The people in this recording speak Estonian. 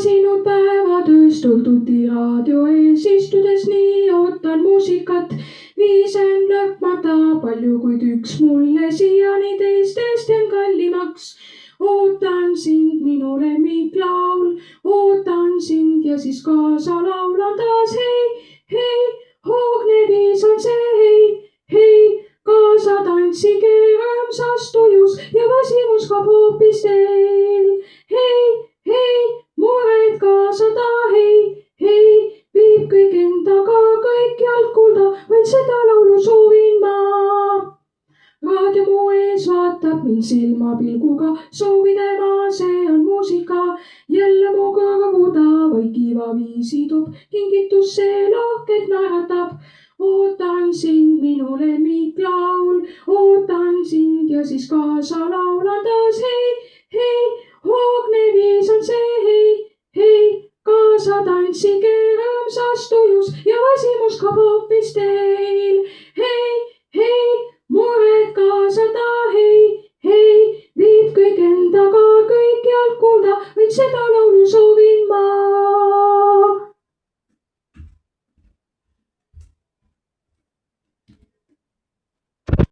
väsinud päevatööst õhtuti raadio ees istudes nii ootan muusikat. Viisen lõpmata palju, kuid üks mulle siiani teistest jäänud kallimaks. Ootan sind, minu lemmiklaul, ootan sind ja siis kaasa laulan taas. Hei, hei, hoogne viis on see, hei, hei, kaasa tantsige rõõmsas tujus ja väsimus kaob hoopis teil. Hei, hei, mured kaasada, hei, hei, viib kõik endaga kõikjalt kuulda, vaid seda laulu soovin ma. Raadio mu ees vaatab mind silmapilguga, soovi tema, see on muusika. Jälle mu kõrvu ta vaikiva viisi toob, kingitus see lahkelt naeratab. Ootan sind, minu lemmiklaul, ootan sind ja siis kaasa laulan taas. Hei, hei, hoogne viis on see, hei, hei, kaasa tantsige rõõmsas tujus ja väsimus kaob hoopis teil.